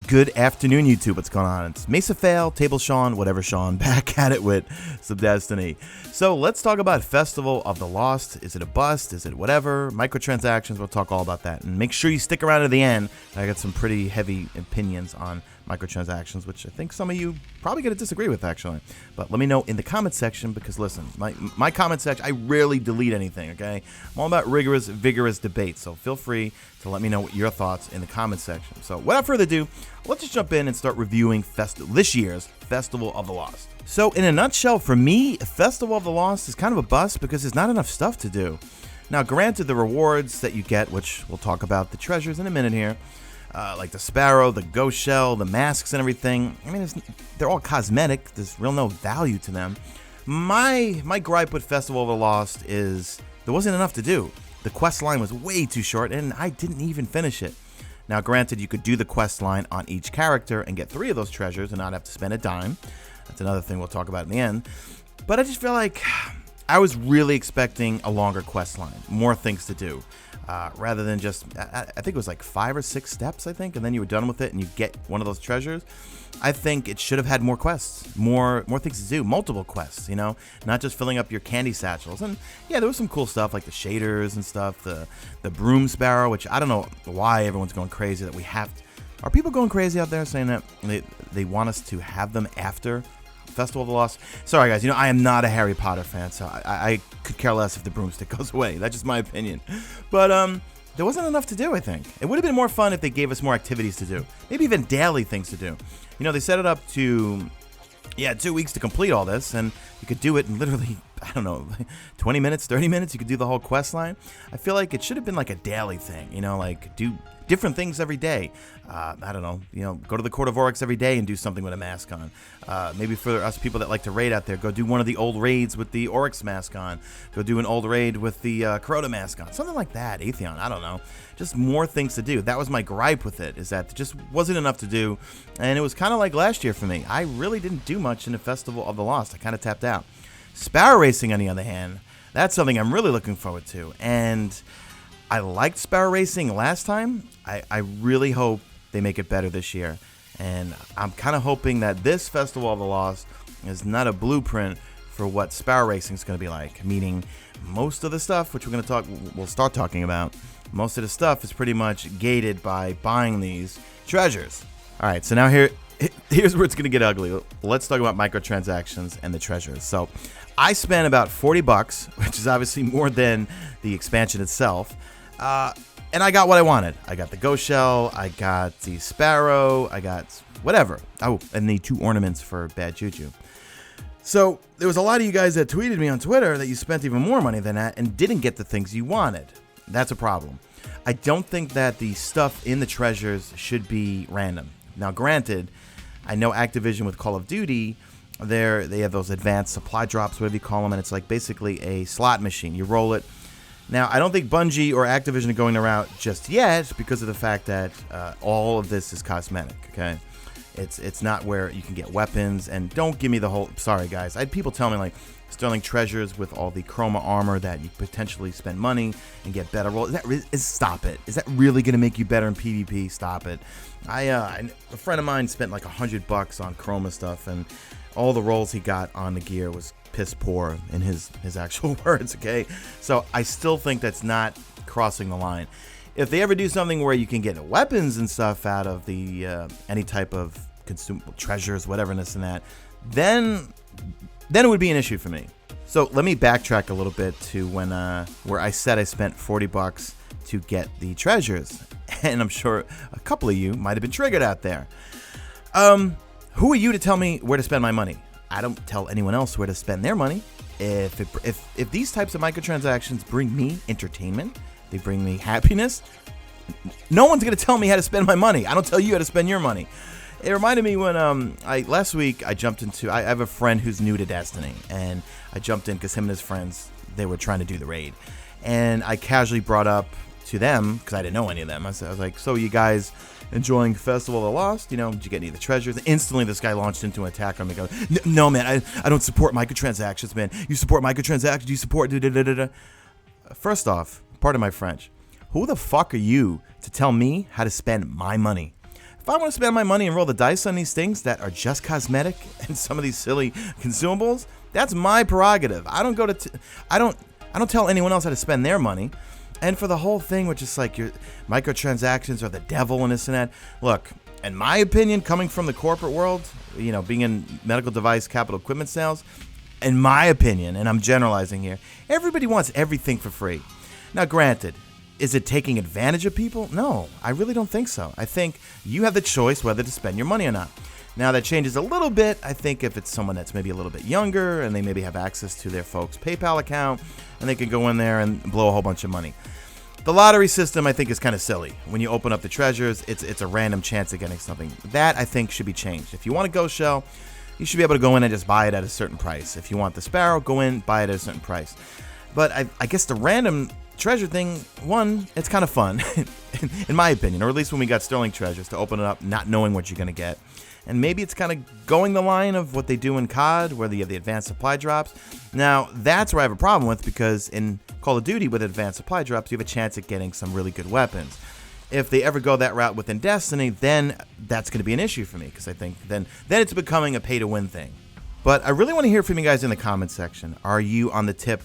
Good afternoon, YouTube. What's going on? It's Mesa Fail, Table Sean, whatever Sean, back at it with some Destiny. So let's talk about Festival of the Lost. Is it a bust? Is it whatever? Microtransactions, we'll talk all about that. And make sure you stick around to the end. I got some pretty heavy opinions on microtransactions, which I think some of you probably going to disagree with, actually. But let me know in the comment section, because listen, my comment section, I rarely delete anything, okay? I'm all about vigorous debate, so feel free to let me know your thoughts in the comment section. So without further ado, let's just jump in and start reviewing this year's Festival of the Lost. So in a nutshell, for me, Festival of the Lost is kind of a bust because there's not enough stuff to do. Now, granted, the rewards that you get, which we'll talk about the treasures in a minute here, like the sparrow, the ghost shell, the masks and everything, I mean, they're all cosmetic. There's real no value to them. My gripe with Festival of the Lost is there wasn't enough to do. The quest line was way too short, and I didn't even finish it. Now, granted, you could do the quest line on each character and get 3 of those treasures and not have to spend a dime. That's another thing we'll talk about in the end. But I just feel like I was really expecting a longer quest line, more things to do. Rather than just, I think it was like 5 or 6 steps, I think, and then you were done with it and you get one of those treasures. I think it should have had more quests, more things to do, multiple quests, you know, not just filling up your candy satchels. And yeah, there was some cool stuff like the shaders and stuff, the broom sparrow, which I don't know why everyone's going crazy that we have to. Are people going crazy out there saying that they want us to have them after Festival of the Lost? Sorry guys, you know, I am not a Harry Potter fan, so I could care less if the broomstick goes away. That's just my opinion. But there wasn't enough to do, I think. It would have been more fun if they gave us more activities to do. Maybe even daily things to do. You know, they set it up to 2 weeks to complete all this, and you could do it in literally, I don't know, 20 minutes, 30 minutes. You could do the whole quest line. I feel like it should have been like a daily thing, you know, like do different things every day. I don't know, you know, go to the Court of Oryx every day and do something with a mask on. Maybe for us people that like to raid out there, go do one of the old raids with the Oryx mask on. Go do an old raid with the Crota mask on. Something like that, Atheon, I don't know. Just more things to do. That was my gripe with it, is that there just wasn't enough to do. And it was kind of like last year for me. I really didn't do much in the Festival of the Lost. I kind of tapped out. Sparrow racing, on the other hand, that's something I'm really looking forward to. And I liked Sparrow racing last time. I really hope they make it better this year. And I'm kind of hoping that this Festival of the Lost is not a blueprint for what Sparrow racing is going to be like. Meaning, most of the stuff, which we'll start talking about, most of the stuff is pretty much gated by buying these treasures. All right, so now here's where it's going to get ugly. Let's talk about microtransactions and the treasures. So I spent about $40, which is obviously more than the expansion itself. And I got what I wanted. I got the ghost shell, I got the sparrow, I got whatever. Oh, and the 2 ornaments for bad juju. So there was a lot of you guys that tweeted me on Twitter that you spent even more money than that and didn't get the things you wanted. That's a problem. I don't think that the stuff in the treasures should be random. Now, granted, I know Activision with Call of Duty, they have those advanced supply drops, whatever you call them, and it's like basically a slot machine. You roll it. Now, I don't think Bungie or Activision are going the route just yet because of the fact that all of this is cosmetic, okay? It's not where you can get weapons, and don't give me the whole, sorry guys, I had people tell me like Sterling Treasures with all the chroma armor that you potentially spend money and get better rolls. Stop it. Is that really going to make you better in PvP? Stop it. A friend of mine spent like $100 on chroma stuff, and all the rolls he got on the gear was piss poor in his actual words, okay? So I still think that's not crossing the line. If they ever do something where you can get weapons and stuff out of the any type of consumable treasures, whatever, this and that, then it would be an issue for me. So let me backtrack a little bit to when where I said I spent $40 to get the treasures, and I'm sure a couple of you might have been triggered out there. Who are you to tell me where to spend my money? I don't tell anyone else where to spend their money. If these types of microtransactions bring me entertainment, they bring me happiness, no one's gonna tell me how to spend my money. I don't tell you how to spend your money. It reminded me when last week I jumped into, I have a friend who's new to Destiny, and I jumped in because him and his friends, they were trying to do the raid, and I casually brought up to them, because I didn't know any of them, I was like, so you guys enjoying Festival of the Lost? You know, did you get any of the treasures? And instantly this guy launched into an attack on me, going, no man, I don't support microtransactions, man. You support microtransactions, you support da-da-da-da-da. First off, pardon my French, who the fuck are you to tell me how to spend my money? If I want to spend my money and roll the dice on these things that are just cosmetic and some of these silly consumables, that's my prerogative. I don't go to I don't tell anyone else how to spend their money. And for the whole thing, which is like your microtransactions are the devil and this and that. Look, in my opinion, coming from the corporate world, you know, being in medical device capital equipment sales, in my opinion, and I'm generalizing here, everybody wants everything for free. Now, granted, is it taking advantage of people? No, I really don't think so. I think you have the choice whether to spend your money or not. Now, that changes a little bit, I think, if it's someone that's maybe a little bit younger and they maybe have access to their folks' PayPal account and they can go in there and blow a whole bunch of money. The lottery system, I think, is kind of silly. When you open up the treasures, it's a random chance of getting something. That, I think, should be changed. If you want a ghost shell, you should be able to go in and just buy it at a certain price. If you want the sparrow, go in, buy it at a certain price. But I guess the random treasure thing, one, it's kind of fun, in my opinion, or at least when we got sterling treasures, to open it up not knowing what you're going to get. And maybe it's kind of going the line of what they do in COD, where you have the advanced supply drops. Now, that's where I have a problem with, because in Call of Duty with advanced supply drops, you have a chance at getting some really good weapons. If they ever go that route within Destiny, then that's going to be an issue for me, because I think then it's becoming a pay-to-win thing. But I really want to hear from you guys in the comments section. Are you on the tip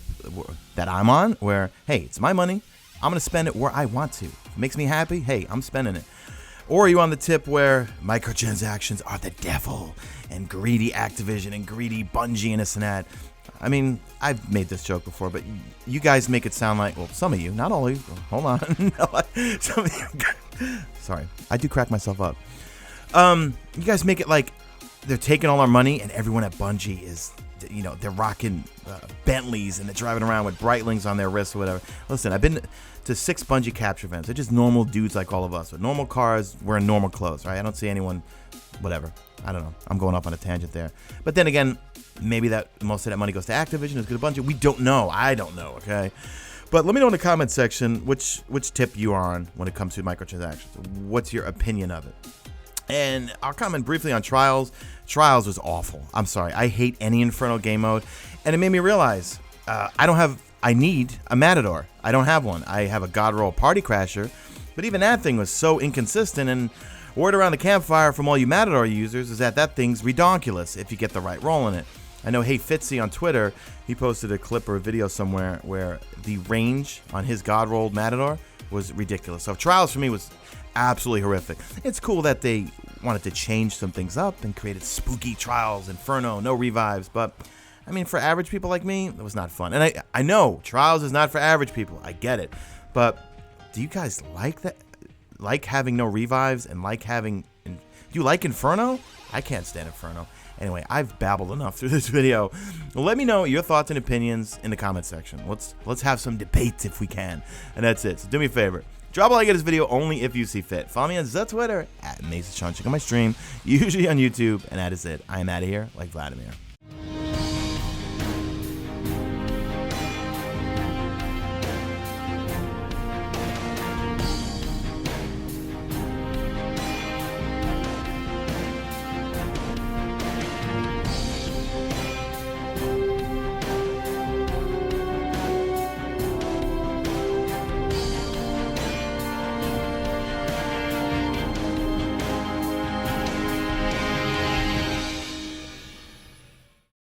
that I'm on, where, hey, it's my money, I'm going to spend it where I want to. If it makes me happy, hey, I'm spending it. Or are you on the tip where microtransactions are the devil and greedy Activision and greedy Bungie and this and that? I mean, I've made this joke before, but you guys make it sound like, well, some of you, not all of you, hold on. Some of you, sorry, I do crack myself up. You guys make it like they're taking all our money and everyone at Bungie is, you know, they're rocking Bentleys and they're driving around with Breitlings on their wrists or whatever. Listen, I've been to 6 Bungie capture events. They're just normal dudes like all of us with normal cars, wearing normal clothes, right? I don't see anyone, whatever. I don't know. I'm going off on a tangent there. But then again, maybe that most of that money goes to Activision, it's good to Bungie. We don't know. I don't know, okay? But let me know in the comment section which tip you are on when it comes to microtransactions. What's your opinion of it? And I'll comment briefly on Trials. Trials was awful. I'm sorry. I hate any Inferno game mode. And it made me realize I need a Matador. I don't have one. I have a God Roll Party Crasher. But even that thing was so inconsistent. And word around the campfire from all you Matador users is that thing's redonkulous if you get the right roll in it. I know Hey Fitzy on Twitter, he posted a clip or a video somewhere where the range on his God Rolled Matador was ridiculous. So Trials for me was absolutely horrific. It's cool that they wanted to change some things up and created spooky Trials, Inferno, no revives, but I mean, for average people like me, it was not fun. And I know Trials is not for average people. I get it. But do you guys like that? Like having no revives and like having... Do you like Inferno? I can't stand Inferno. Anyway, I've babbled enough through this video. Let me know your thoughts and opinions in the comment section. Let's have some debates if we can. And that's it. So do me a favor. Drop a like at this video only if you see fit. Follow me on Twitter at Mesa Sean. Check out my stream, usually on YouTube. And that is it. I am out of here like Vladimir.